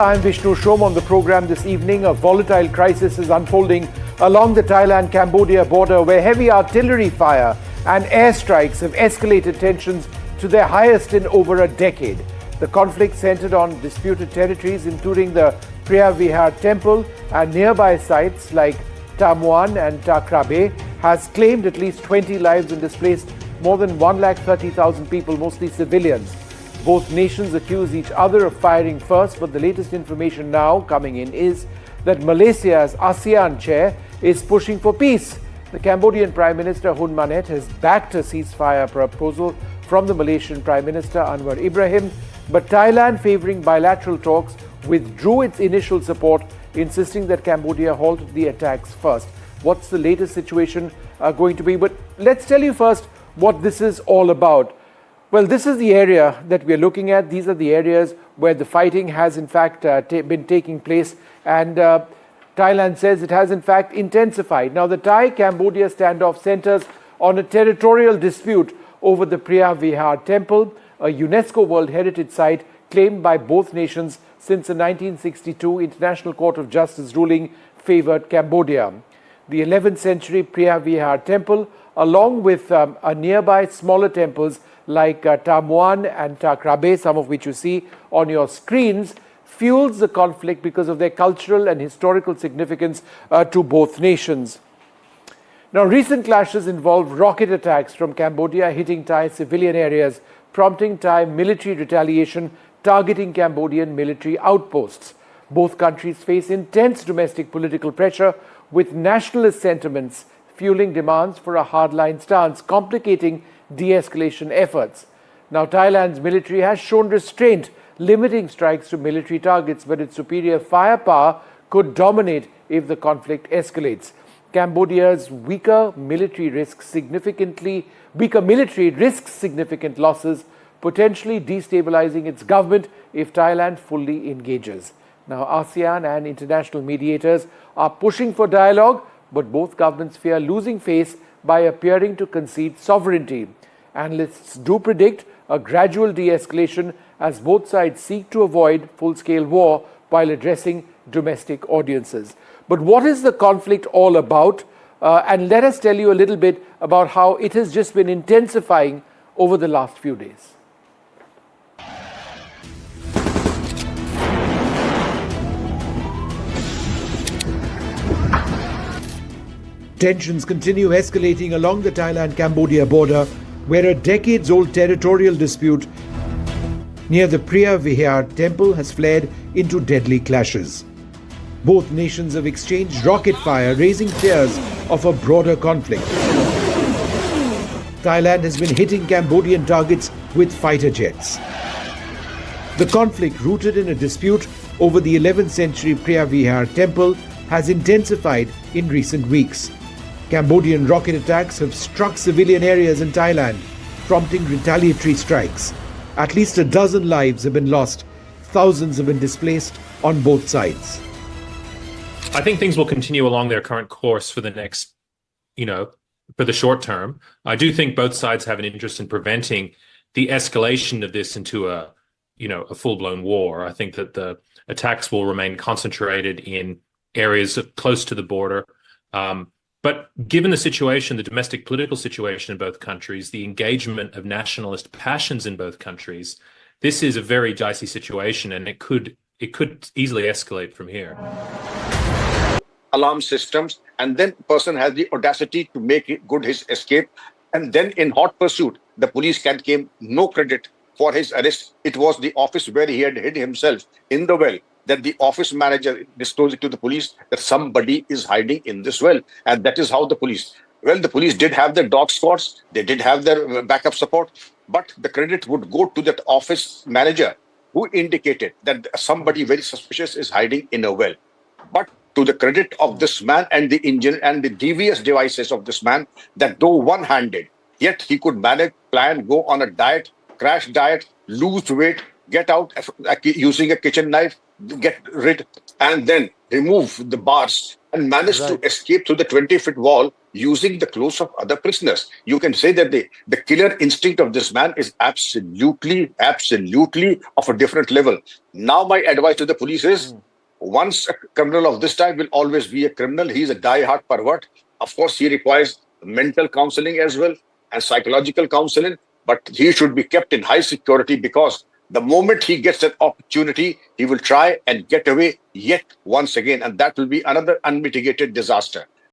I'm Vishnu Shom. On the program this evening. A volatile crisis is unfolding along the Thailand-Cambodia border, where heavy artillery fire and airstrikes have escalated tensions to their highest in over a decade. The conflict centered on disputed territories, including the Preah Vihear temple and nearby sites like Tam Muan and Ta Krabe, has claimed at least 20 lives and displaced more than 130,000 people, mostly civilians. Both nations accuse each other of firing first, but the latest information now coming in is that Malaysia, as ASEAN chair, is pushing for peace. The Cambodian Prime Minister Hun Manet has backed a ceasefire proposal from the Malaysian Prime Minister Anwar Ibrahim, but Thailand, favouring bilateral talks, withdrew its initial support, insisting that Cambodia halt the attacks first. What's the latest situation going to be? But let's tell you first what this is all about. Well, this is the area that we're looking at. These are the areas where the fighting has in fact been taking place, and Thailand says it has in fact intensified. Now, the Thai-Cambodia standoff centers on a territorial dispute over the Preah Vihear temple, a UNESCO World Heritage Site claimed by both nations since the 1962 International Court of Justice ruling favoured Cambodia. The 11th century Preah Vihear temple, along with nearby smaller temples like Tam Muan and Ta Krabe, some of which you see on your screens, fuels the conflict because of their cultural and historical significance to both nations. Now, recent clashes involved rocket attacks from Cambodia hitting Thai civilian areas, prompting Thai military retaliation targeting Cambodian military outposts. Both countries face intense domestic political pressure, with nationalist sentiments fueling demands for a hardline stance, complicating de-escalation efforts. Now, Thailand's military has shown restraint, limiting strikes to military targets, but its superior firepower could dominate if the conflict escalates. Cambodia's weaker military risks significant losses, potentially destabilizing its government if Thailand fully engages. Now, ASEAN and international mediators are pushing for dialogue, but both governments fear losing face by appearing to concede sovereignty. Analysts do predict a gradual de-escalation as both sides seek to avoid full-scale war while addressing domestic audiences. But what is the conflict all about? And let us tell you a little bit about how it has just been intensifying over the last few days. Tensions continue escalating along the Thailand-Cambodia border, where a decades-old territorial dispute near the Preah Vihear temple has flared into deadly clashes. Both nations have exchanged rocket fire, raising fears of a broader conflict. Thailand has been hitting Cambodian targets with fighter jets. The conflict, rooted in a dispute over the 11th century Preah Vihear temple, has intensified in recent weeks. Cambodian rocket attacks have struck civilian areas in Thailand, prompting retaliatory strikes. At least a dozen lives have been lost. Thousands have been displaced on both sides. I think things will continue along their current course for the next, for the short term. I do think both sides have an interest in preventing the escalation of this into a full-blown war. I think that the attacks will remain concentrated in areas close to the border. But given the situation, the domestic political situation in both countries, the engagement of nationalist passions in both countries, this is a very dicey situation, and it could easily escalate from here. Alarm systems, and then person has the audacity to make good his escape, and then in hot pursuit, the police can claim no credit for his arrest. It was the office where he had hid himself in the well that the office manager disclosed it to the police that somebody is hiding in this well. And that is how the police did have their dog squads, they did have their backup support, but the credit would go to that office manager who indicated that somebody very suspicious is hiding in a well. But to the credit of this man and the engine and the devious devices of this man, that though one-handed, yet he could manage, plan, go on a diet, crash diet, lose weight, get out using a kitchen knife, get rid, and then remove the bars and managed to escape through the 20-foot wall using the clothes of other prisoners. You can say that the killer instinct of this man is absolutely of a different level. Now, my advice to the police is, once a criminal of this type will always be a criminal. He's a die-hard pervert. Of course, he requires mental counseling as well and psychological counseling, but he should be kept in high security, because the moment he gets an opportunity, he will try and get away yet once again. And that will be another unmitigated disaster.